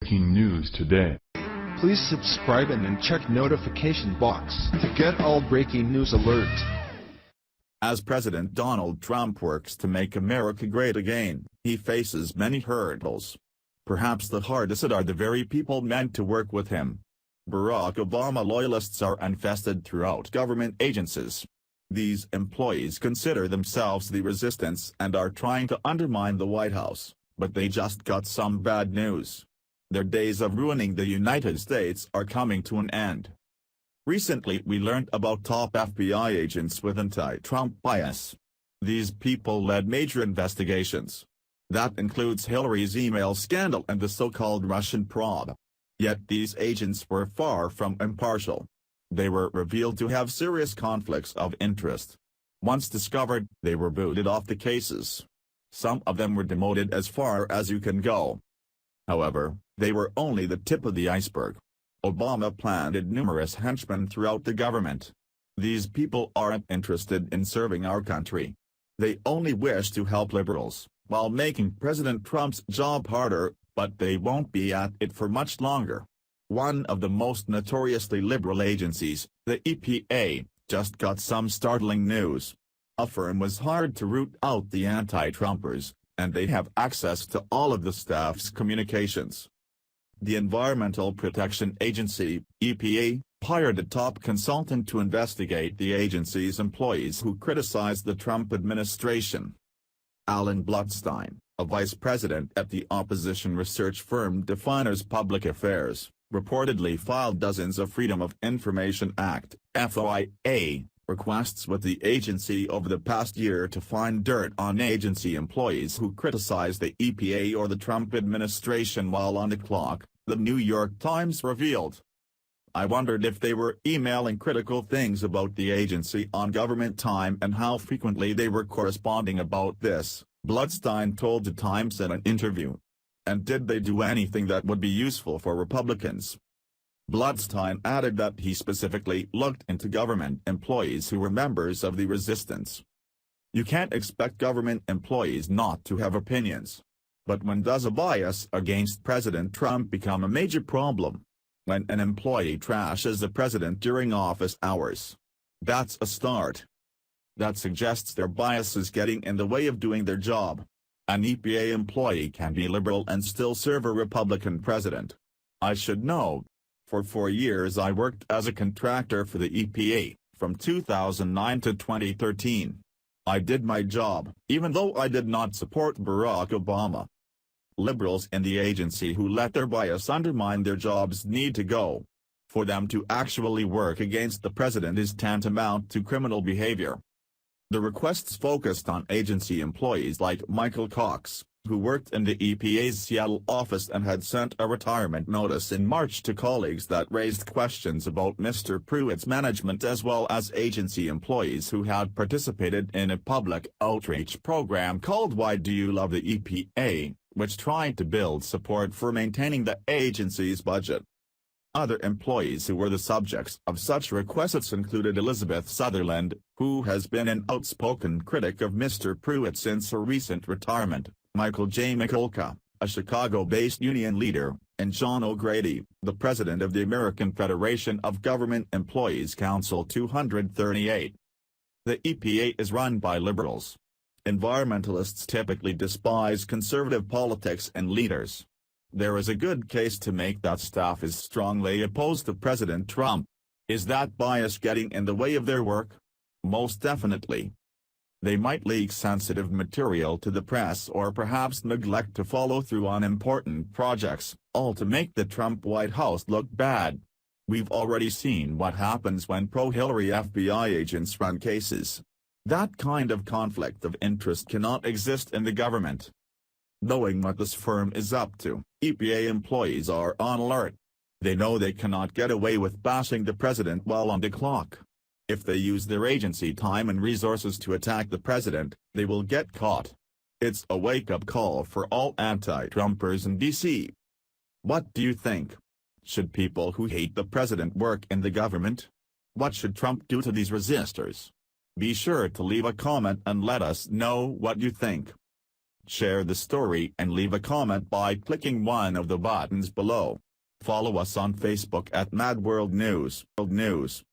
Breaking news today. Please subscribe and then check notification box to get all breaking news alerts. As President Donald Trump works to make America great again, he faces many hurdles. Perhaps the hardest are the very people meant to work with him. Barack Obama loyalists are infested throughout government agencies. These employees consider themselves the resistance and are trying to undermine the White House, but they just got some bad news. Their days of ruining the United States are coming to an end. Recently we learned about top FBI agents with anti-Trump bias. These people led major investigations. That includes Hillary's email scandal and the so-called Russian probe. Yet these agents were far from impartial. They were revealed to have serious conflicts of interest. Once discovered, they were booted off the cases. Some of them were demoted as far as you can go. However, they were only the tip of the iceberg. Obama planted numerous henchmen throughout the government. These people aren't interested in serving our country. They only wish to help liberals, while making President Trump's job harder, but they won't be at it for much longer. One of the most notoriously liberal agencies, the EPA, just got some startling news. A firm was hired to root out the anti-Trumpers, and they have access to all of the staff's communications. The Environmental Protection Agency, EPA, hired a top consultant to investigate the agency's employees who criticized the Trump administration. Alan Blutstein, a vice president at the opposition research firm Definers Public Affairs, reportedly filed dozens of Freedom of Information Act (FOIA) requests with the agency over the past year to find dirt on agency employees who criticized the EPA or the Trump administration while on the clock, the New York Times revealed. I wondered if they were emailing critical things about the agency on government time and how frequently they were corresponding about this, Blutstein told the Times in an interview. And did they do anything that would be useful for Republicans? Blutstein added that he specifically looked into government employees who were members of the resistance. You can't expect government employees not to have opinions. But when does a bias against President Trump become a major problem? When an employee trashes the president during office hours. That's a start. That suggests their bias is getting in the way of doing their job. An EPA employee can be liberal and still serve a Republican president. I should know. For 4 years I worked as a contractor for the EPA, from 2009 to 2013. I did my job, even though I did not support Barack Obama. Liberals in the agency who let their bias undermine their jobs need to go. For them to actually work against the president is tantamount to criminal behavior. The requests focused on agency employees like Michael Cox, who worked in the EPA's Seattle office and had sent a retirement notice in March to colleagues that raised questions about Mr. Pruitt's management, as well as agency employees who had participated in a public outreach program called Why Do You Love the EPA, which tried to build support for maintaining the agency's budget. Other employees who were the subjects of such requests included Elizabeth Sutherland, who has been an outspoken critic of Mr. Pruitt since her recent retirement, Michael J. Mikulka, a Chicago-based union leader, and John O'Grady, the president of the American Federation of Government Employees Council 238. The EPA is run by liberals. Environmentalists typically despise conservative politics and leaders. There is a good case to make that staff is strongly opposed to President Trump. Is that bias getting in the way of their work? Most definitely. They might leak sensitive material to the press or perhaps neglect to follow through on important projects, all to make the Trump White House look bad. We've already seen what happens when pro-Hillary FBI agents run cases. That kind of conflict of interest cannot exist in the government. Knowing what this firm is up to, EPA employees are on alert. They know they cannot get away with bashing the president while on the clock. If they use their agency time and resources to attack the president, they will get caught. It's a wake-up call for all anti-Trumpers in D.C. What do you think? Should people who hate the president work in the government? What should Trump do to these resistors? Be sure to leave a comment and let us know what you think. Share the story and leave a comment by clicking one of the buttons below. Follow us on Facebook at Mad World News.